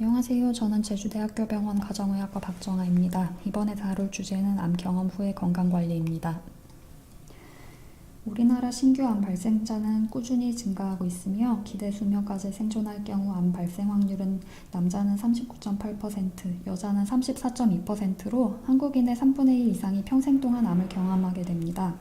안녕하세요. 저는 제주대학교 병원 가정의학과 박정아입니다. 이번에 다룰 주제는 암 경험 후의 건강관리입니다. 우리나라 신규 암 발생자는 꾸준히 증가하고 있으며 기대 수명까지 생존할 경우 암 발생 확률은 남자는 39.8%, 여자는 34.2%로 한국인의 3분의 1 이상이 평생 동안 암을 경험하게 됩니다.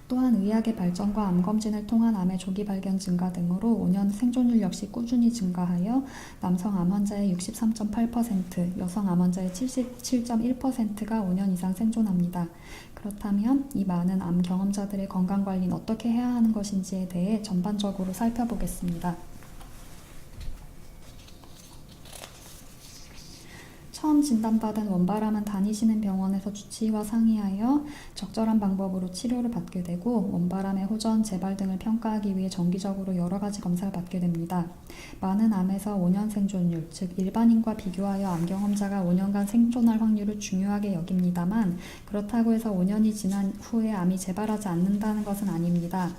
또한 의학의 발전과 암검진을 통한 암의 조기 발견 증가 등으로 5년 생존율 역시 꾸준히 증가하여 남성 암 환자의 63.8%, 여성 암 환자의 77.1%가 5년 이상 생존합니다. 그렇다면 이 많은 암 경험자들의 건강관리는 어떻게 해야 하는 것인지에 대해 전반적으로 살펴보겠습니다. 처음 진단받은 원바람은 다니시는 병원에서 주치의와 상의하여 적절한 방법으로 치료를 받게 되고 원바람의 호전, 재발 등을 평가하기 위해 정기적으로 여러 가지 검사를 받게 됩니다. 많은 암에서 5년 생존율, 즉 일반인과 비교하여 암 경험자가 5년간 생존할 확률을 중요하게 여깁니다만 그렇다고 해서 5년이 지난 후에 암이 재발하지 않는다는 것은 아닙니다.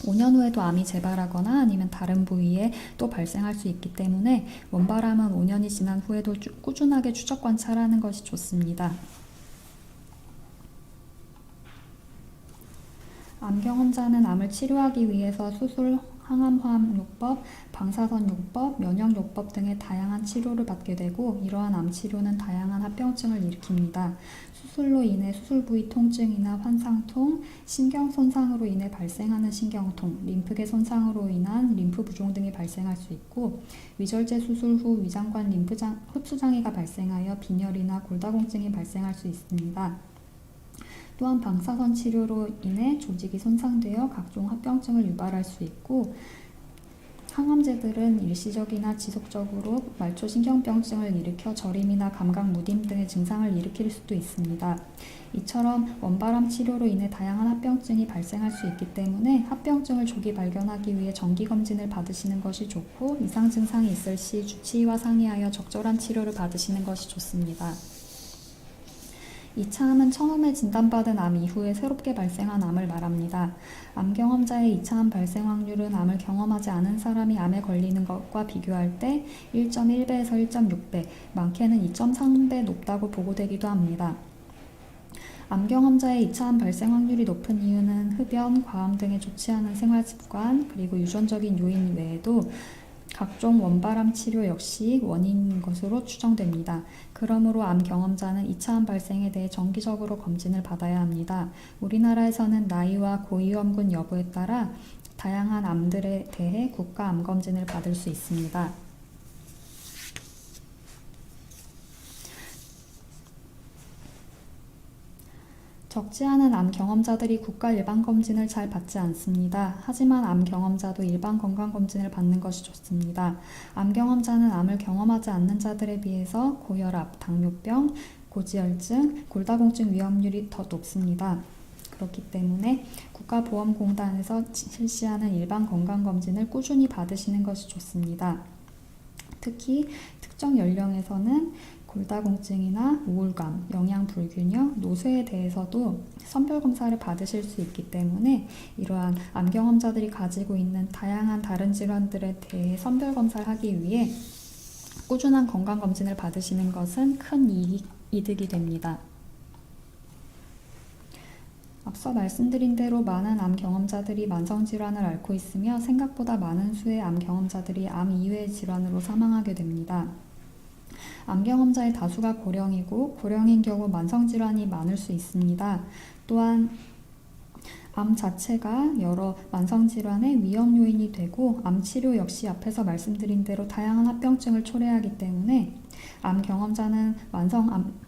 5년 후에도 암이 재발하거나 아니면 다른 부위에 또 발생할 수 있기 때문에 원바람은 5년이 지난 후에도 꾸준하게 추적 관찰하는 것이 좋습니다. 암 경험자는 암을 치료하기 위해서 수술, 항암화합요법, 방사선요법, 면역요법 등의 다양한 치료를 받게 되고 이러한 암 치료는 다양한 합병증을 일으킵니다. 수술로 인해 수술 부위 통증이나 환상통, 신경 손상으로 인해 발생하는 신경통, 림프계 손상으로 인한 림프 부종 등이 발생할 수 있고 위절제 수술 후 위장관 흡수장애가 발생하여 빈혈이나 골다공증이 발생할 수 있습니다. 또한 방사선 치료로 인해 조직이 손상되어 각종 합병증을 유발할 수 있고 항암제들은 일시적이나 지속적으로 말초신경병증을 일으켜 저림이나 감각 무딤 등의 증상을 일으킬 수도 있습니다. 이처럼 원바람 치료로 인해 다양한 합병증이 발생할 수 있기 때문에 합병증을 조기 발견하기 위해 정기검진을 받으시는 것이 좋고 이상 증상이 있을 시 주치의와 상의하여 적절한 치료를 받으시는 것이 좋습니다. 2차 암은 처음에 진단받은 암 이후에 새롭게 발생한 암을 말합니다. 암 경험자의 2차 암 발생 확률은 암을 경험하지 않은 사람이 암에 걸리는 것과 비교할 때 1.1배에서 1.6배, 많게는 2.3배 높다고 보고되기도 합니다. 암 경험자의 2차 암 발생 확률이 높은 이유는 흡연, 과음 등의 좋지 않은 생활습관, 그리고 유전적인 요인 외에도 각종 원바람 치료 역시 원인인 것으로 추정됩니다. 그러므로 암 경험자는 2차 암 발생에 대해 정기적으로 검진을 받아야 합니다. 우리나라에서는 나이와 고위험군 여부에 따라 다양한 암들에 대해 국가 암검진을 받을 수 있습니다. 적지 않은 암 경험자들이 국가 일반검진을 잘 받지 않습니다. 하지만 암 경험자도 일반 건강검진을 받는 것이 좋습니다. 암 경험자는 암을 경험하지 않는 자들에 비해서 고혈압, 당뇨병, 고지혈증, 골다공증 위험률이 더 높습니다. 그렇기 때문에 국가보험공단에서 실시하는 일반 건강검진을 꾸준히 받으시는 것이 좋습니다. 특히 특정 연령에서는 골다공증이나 우울감, 영양불균형, 노쇠에 대해서도 선별검사를 받으실 수 있기 때문에 이러한 암 경험자들이 가지고 있는 다양한 다른 질환들에 대해 선별검사를 하기 위해 꾸준한 건강검진을 받으시는 것은 큰 이득이 됩니다. 앞서 말씀드린 대로 많은 암 경험자들이 만성질환을 앓고 있으며 생각보다 많은 수의 암 경험자들이 암 이외의 질환으로 사망하게 됩니다. 암 경험자의 다수가 고령이고 고령인 경우 만성질환이 많을 수 있습니다. 또한 암 자체가 여러 만성질환의 위험 요인이 되고 암 치료 역시 앞에서 말씀드린 대로 다양한 합병증을 초래하기 때문에 암 경험자는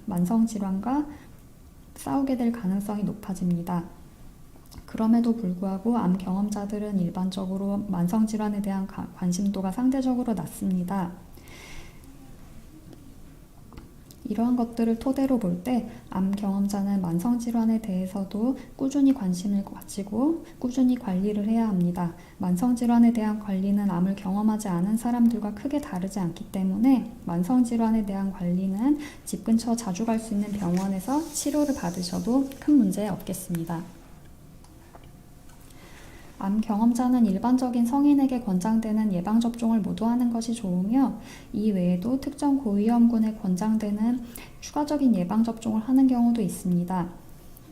만성질환과 싸우게 될 가능성이 높아집니다. 그럼에도 불구하고 암 경험자들은 일반적으로 만성질환에 대한 관심도가 상대적으로 낮습니다. 이러한 것들을 토대로 볼 때 암 경험자는 만성질환에 대해서도 꾸준히 관심을 가지고 꾸준히 관리를 해야 합니다. 만성질환에 대한 관리는 암을 경험하지 않은 사람들과 크게 다르지 않기 때문에 만성질환에 대한 관리는 집 근처 자주 갈 수 있는 병원에서 치료를 받으셔도 큰 문제 없겠습니다. 암 경험자는 일반적인 성인에게 권장되는 예방접종을 모두 하는 것이 좋으며 이 외에도 특정 고위험군에 권장되는 추가적인 예방접종을 하는 경우도 있습니다.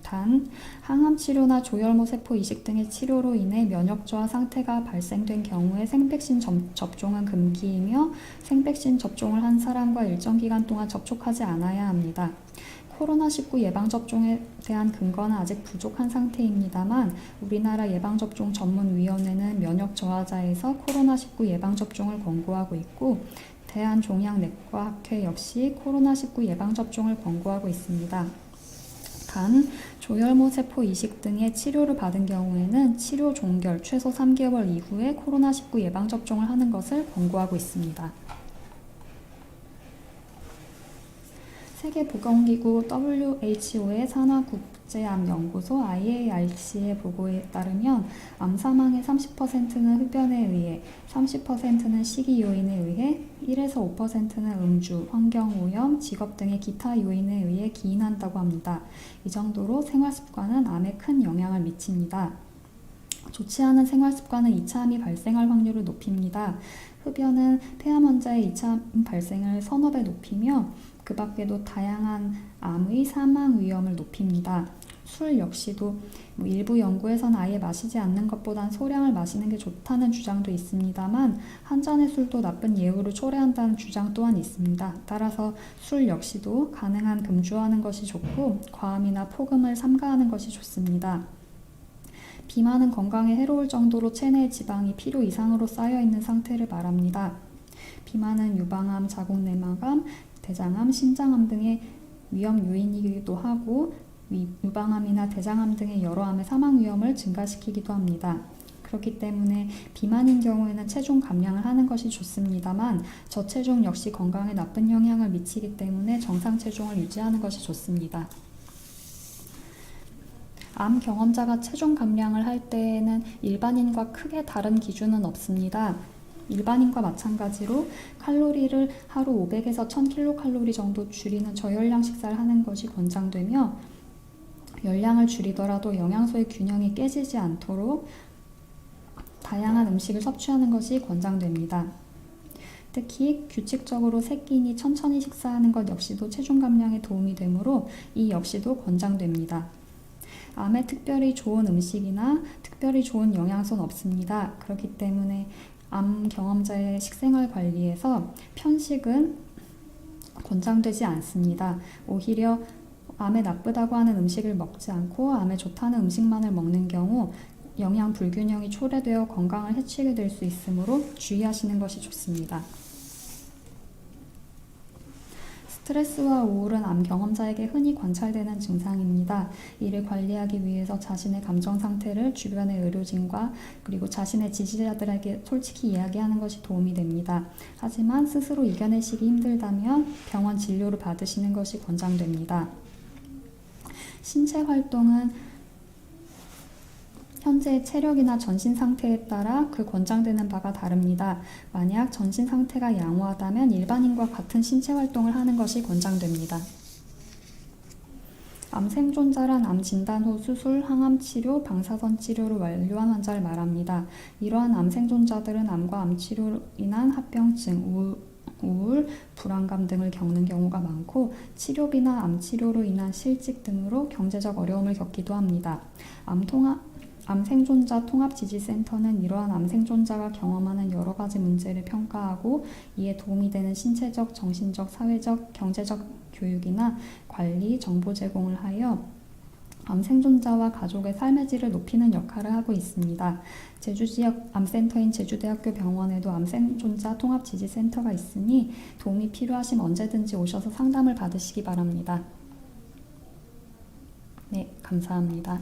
단, 항암치료나 조혈모 세포 이식 등의 치료로 인해 면역 저하 상태가 발생된 경우에 생백신 접종은 금기이며 생백신 접종을 한 사람과 일정 기간 동안 접촉하지 않아야 합니다. 코로나19 예방접종에 대한 근거는 아직 부족한 상태입니다만 우리나라 예방접종 전문위원회는 면역 저하자에서 코로나19 예방접종을 권고하고 있고 대한종양내과학회 역시 코로나19 예방접종을 권고하고 있습니다. 단, 조혈모 세포 이식 등의 치료를 받은 경우에는 치료 종결 최소 3개월 이후에 코로나19 예방접종을 하는 것을 권고하고 있습니다. 세계보건기구 WHO의 산하국제암연구소 IARC의 보고에 따르면 암 사망의 30%는 흡연에 의해, 30%는 식이 요인에 의해, 1에서 5%는 음주, 환경오염, 직업 등의 기타 요인에 의해 기인한다고 합니다. 이 정도로 생활습관은 암에 큰 영향을 미칩니다. 좋지 않은 생활습관은 2차암이 발생할 확률을 높입니다. 흡연은 폐암 환자의 2차암 발생을 서너 배 높이며 그 밖에도 다양한 암의 사망 위험을 높입니다. 술 역시도 일부 연구에서는 아예 마시지 않는 것보단 소량을 마시는 게 좋다는 주장도 있습니다만 한 잔의 술도 나쁜 예후를 초래한다는 주장 또한 있습니다. 따라서 술 역시도 가능한 금주하는 것이 좋고 과음이나 폭음을 삼가하는 것이 좋습니다. 비만은 건강에 해로울 정도로 체내에 지방이 필요 이상으로 쌓여있는 상태를 말합니다. 비만은 유방암, 자궁내막암, 대장암, 심장암 등의 위험 요인이기도 하고 유방암이나 대장암 등의 여러 암의 사망 위험을 증가시키기도 합니다. 그렇기 때문에 비만인 경우에는 체중 감량을 하는 것이 좋습니다만 저체중 역시 건강에 나쁜 영향을 미치기 때문에 정상 체중을 유지하는 것이 좋습니다. 암 경험자가 체중 감량을 할 때에는 일반인과 크게 다른 기준은 없습니다. 일반인과 마찬가지로 칼로리를 하루 500에서 1000kcal 정도 줄이는 저열량 식사를 하는 것이 권장되며 열량을 줄이더라도 영양소의 균형이 깨지지 않도록 다양한 음식을 섭취하는 것이 권장됩니다. 특히 규칙적으로 3끼니 천천히 식사하는 것 역시도 체중 감량에 도움이 되므로 이 역시도 권장됩니다. 암에 특별히 좋은 음식이나 특별히 좋은 영양소는 없습니다. 그렇기 때문에 암 경험자의 식생활 관리에서 편식은 권장되지 않습니다. 오히려 암에 나쁘다고 하는 음식을 먹지 않고 암에 좋다는 음식만을 먹는 경우 영양 불균형이 초래되어 건강을 해치게 될 수 있으므로 주의하시는 것이 좋습니다. 스트레스와 우울은 암 경험자에게 흔히 관찰되는 증상입니다. 이를 관리하기 위해서 자신의 감정 상태를 주변의 의료진과 그리고 자신의 지지자들에게 솔직히 이야기하는 것이 도움이 됩니다. 하지만 스스로 이겨내시기 힘들다면 병원 진료를 받으시는 것이 권장됩니다. 신체 활동은 현재의 체력이나 전신 상태에 따라 그 권장되는 바가 다릅니다. 만약 전신 상태가 양호하다면 일반인과 같은 신체 활동을 하는 것이 권장됩니다. 암 생존자란 암 진단 후 수술, 항암 치료, 방사선 치료를 완료한 환자를 말합니다. 이러한 암 생존자들은 암과 암 치료로 인한 합병증, 우울, 불안감 등을 겪는 경우가 많고 치료비나 암 치료로 인한 실직 등으로 경제적 어려움을 겪기도 합니다. 암 생존자 통합지지센터는 이러한 암 생존자가 경험하는 여러 가지 문제를 평가하고 이에 도움이 되는 신체적, 정신적, 사회적, 경제적 교육이나 관리, 정보 제공을 하여 암 생존자와 가족의 삶의 질을 높이는 역할을 하고 있습니다. 제주지역 암센터인 제주대학교 병원에도 암 생존자 통합지지센터가 있으니 도움이 필요하시면 언제든지 오셔서 상담을 받으시기 바랍니다. 네, 감사합니다.